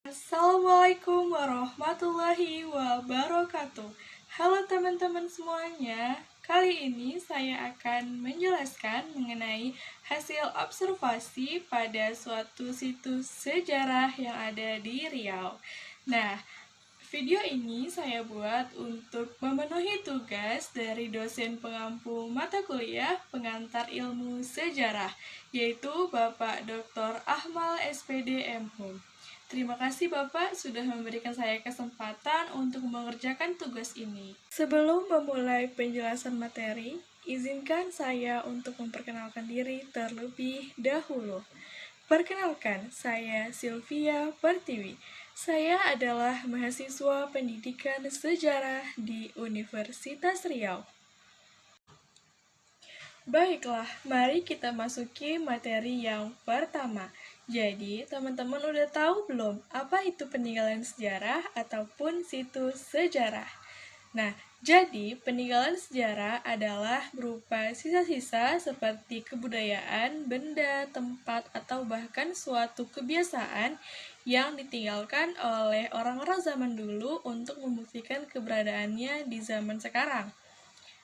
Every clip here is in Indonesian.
Assalamualaikum warahmatullahi wabarakatuh. Halo teman-teman semuanya. Kali ini saya akan menjelaskan mengenai hasil observasi pada suatu situs sejarah yang ada di Riau. Nah, video ini saya buat untuk memenuhi tugas dari dosen pengampu mata kuliah pengantar ilmu sejarah, yaitu Bapak Dr. Ahmal SPD MHum. Terima kasih Bapak sudah memberikan saya kesempatan untuk mengerjakan tugas ini. Sebelum memulai penjelasan materi, izinkan saya untuk memperkenalkan diri terlebih dahulu. Perkenalkan, saya Sylvia Pertiwi. Saya adalah mahasiswa pendidikan sejarah di Universitas Riau. Baiklah, mari kita masuki materi yang pertama. Jadi, teman-teman udah tahu belum apa itu peninggalan sejarah ataupun situs sejarah? Nah, jadi peninggalan sejarah adalah berupa sisa-sisa seperti kebudayaan, benda, tempat, atau bahkan suatu kebiasaan yang ditinggalkan oleh orang-orang zaman dulu untuk membuktikan keberadaannya di zaman sekarang.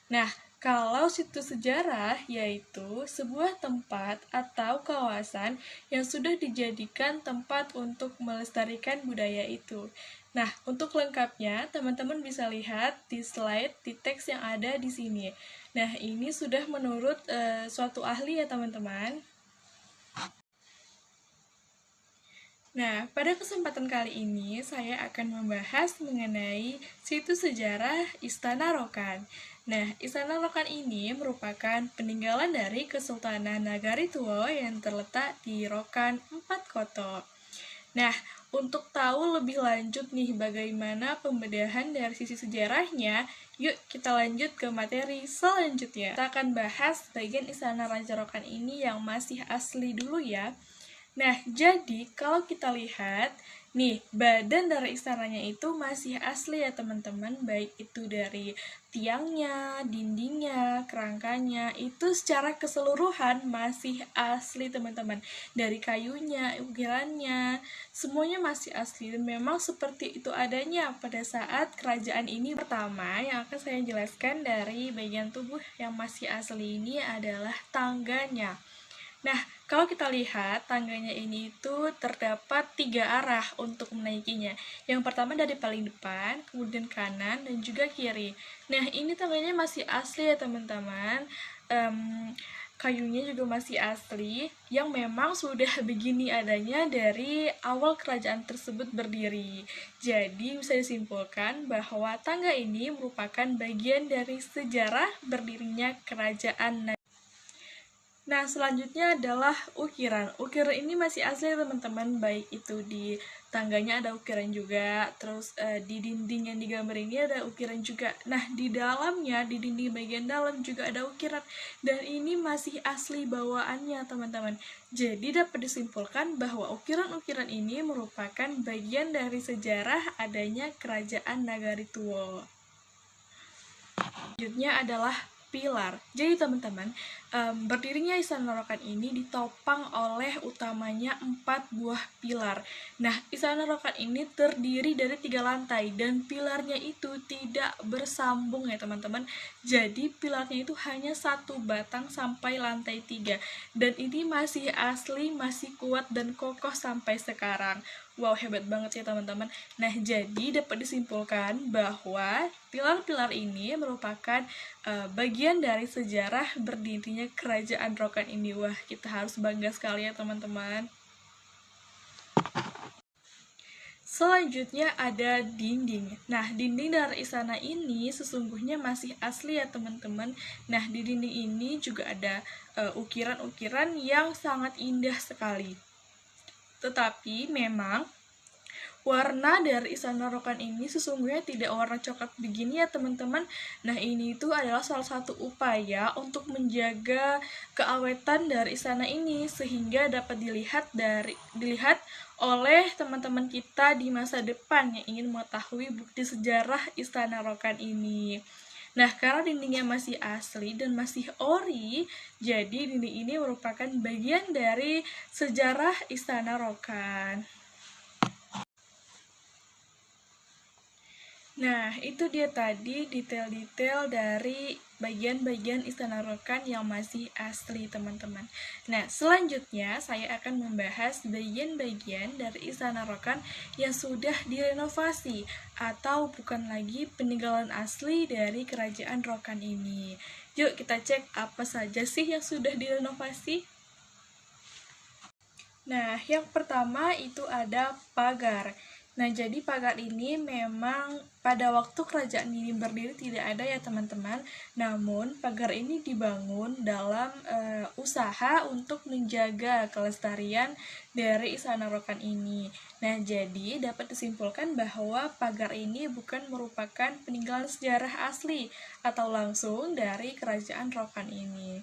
Nah, kalau situs sejarah yaitu sebuah tempat atau kawasan yang sudah dijadikan tempat untuk melestarikan budaya itu. Nah, untuk lengkapnya, teman-teman bisa lihat di slide di teks yang ada di sini. Nah, ini sudah menurut suatu ahli ya, teman-teman. Nah, pada kesempatan kali ini saya akan membahas mengenai situs sejarah Istana Rokan. Nah, Istana Rokan ini merupakan peninggalan dari Kesultanan Nagari-Tuwo yang terletak di Rokan 4 Koto. Nah, untuk tahu lebih lanjut nih bagaimana pembedahan dari sisi sejarahnya, yuk kita lanjut ke materi selanjutnya. Kita akan bahas bagian Istana Raja Rokan ini yang masih asli dulu ya. Nah, jadi kalau kita lihat, nih, badan dari istananya itu masih asli ya teman-teman, baik itu dari tiangnya, dindingnya, kerangkanya, itu secara keseluruhan masih asli teman-teman. Dari kayunya, ukirannya, semuanya masih asli dan memang seperti itu adanya pada saat kerajaan ini. Pertama, yang akan saya jelaskan dari bagian tubuh yang masih asli ini adalah tangganya. Nah, kalau kita lihat, tangganya ini itu terdapat 3 arah untuk menaikinya. Yang pertama dari paling depan, kemudian kanan, dan juga kiri. Nah, ini tangganya masih asli ya teman-teman. Kayunya juga masih asli, yang memang sudah begini adanya dari awal kerajaan tersebut berdiri. Jadi, bisa disimpulkan bahwa tangga ini merupakan bagian dari sejarah berdirinya kerajaan. Nah, selanjutnya adalah ukiran. Ukiran ini masih asli teman-teman, baik itu di tangganya ada ukiran juga, terus di dinding yang digambar ini ada ukiran juga. Nah, di dalamnya, di dinding bagian dalam juga ada ukiran, dan ini masih asli bawaannya teman-teman. Jadi dapat disimpulkan bahwa ukiran-ukiran ini merupakan bagian dari sejarah adanya kerajaan Nagari-Tuwo. Selanjutnya adalah pilar. Jadi teman-teman, berdirinya Istana Rokan ini ditopang oleh utamanya 4 buah pilar. Nah, Istana Rokan ini terdiri dari 3 lantai dan pilarnya itu tidak bersambung ya teman-teman. Jadi pilarnya itu hanya 1 batang sampai lantai 3 dan ini masih asli, masih kuat dan kokoh sampai sekarang. Wow, hebat banget ya teman-teman. Nah, jadi dapat disimpulkan bahwa pilar-pilar ini merupakan bagian dari sejarah berdirinya kerajaan Rokan ini. Wah, kita harus bangga sekali ya teman-teman. Selanjutnya ada dinding. Nah, dinding dari istana ini sesungguhnya masih asli ya teman-teman. Nah, di dinding ini juga ada ukiran-ukiran yang sangat indah sekali. Tetapi memang warna dari Istana Rokan ini sesungguhnya tidak warna coklat begini ya teman-teman. Nah, ini itu adalah salah satu upaya untuk menjaga keawetan dari istana ini sehingga dapat dilihat oleh teman-teman kita di masa depan yang ingin mengetahui bukti sejarah Istana Rokan ini. Nah, karena dindingnya masih asli dan masih ori, jadi dinding ini merupakan bagian dari sejarah Istana Rokan. Nah, itu dia tadi detail-detail dari bagian-bagian Istana Rokan yang masih asli, teman-teman. Nah, selanjutnya saya akan membahas bagian-bagian dari Istana Rokan yang sudah direnovasi atau bukan lagi peninggalan asli dari Kerajaan Rokan ini. Yuk kita cek apa saja sih yang sudah direnovasi. Nah, yang pertama itu ada pagar. Nah, jadi pagar ini memang pada waktu kerajaan ini berdiri tidak ada ya teman-teman. Namun, pagar ini dibangun dalam usaha untuk menjaga kelestarian dari Istana Rokan ini. Nah, jadi dapat disimpulkan bahwa pagar ini bukan merupakan peninggalan sejarah asli atau langsung dari Kerajaan Rokan ini.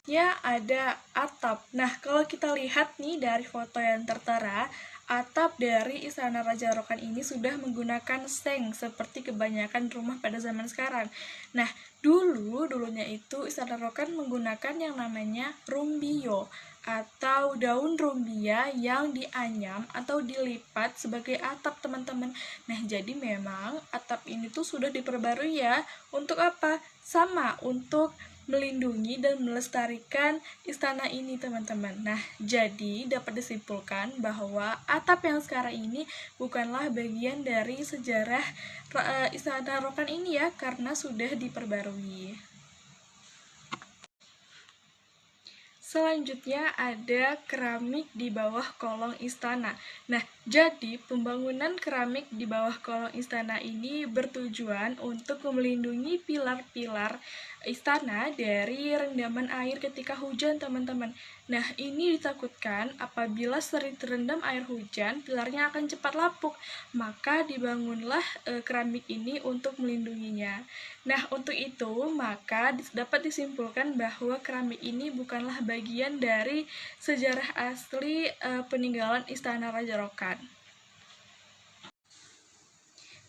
Ya, ada atap. Nah, kalau kita lihat nih dari foto yang tertera, atap dari Istana Raja Rokan ini sudah menggunakan seng seperti kebanyakan rumah pada zaman sekarang. Nah, dulunya itu Istana Rokan menggunakan yang namanya rumbio atau daun rumbia yang dianyam atau dilipat sebagai atap, teman-teman. Nah, jadi memang atap ini tuh sudah diperbarui ya. Untuk apa? Sama, untuk melindungi dan melestarikan istana ini, teman-teman. Nah, jadi dapat disimpulkan bahwa atap yang sekarang ini bukanlah bagian dari sejarah Istana Rokan ini ya, karena sudah diperbarui. Selanjutnya ada keramik di bawah kolong istana. Nah, jadi pembangunan keramik di bawah kolong istana ini bertujuan untuk melindungi pilar-pilar istana dari rendaman air ketika hujan, teman-teman. Nah, ini ditakutkan apabila sering terendam air hujan, pilarnya akan cepat lapuk. Maka dibangunlah keramik ini untuk melindunginya. Nah, untuk itu, maka dapat disimpulkan bahwa keramik ini bukanlah bagian dari sejarah asli peninggalan Istana Raja Rokan.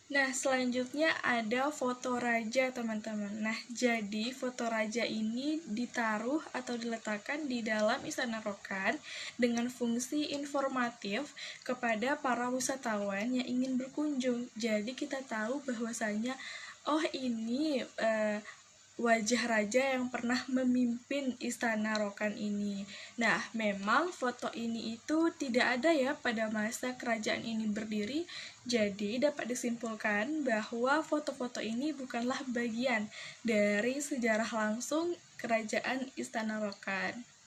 Nah, selanjutnya ada foto raja, teman-teman. Nah, jadi foto raja ini ditaruh atau diletakkan di dalam Istana Rokan dengan fungsi informatif kepada para wisatawan yang ingin berkunjung. Jadi kita tahu bahwasanya oh ini wajah raja yang pernah memimpin Istana Rokan ini. Nah, memang foto ini itu tidak ada ya pada masa kerajaan ini berdiri, jadi dapat disimpulkan bahwa foto-foto ini bukanlah bagian dari sejarah langsung kerajaan Istana Rokan.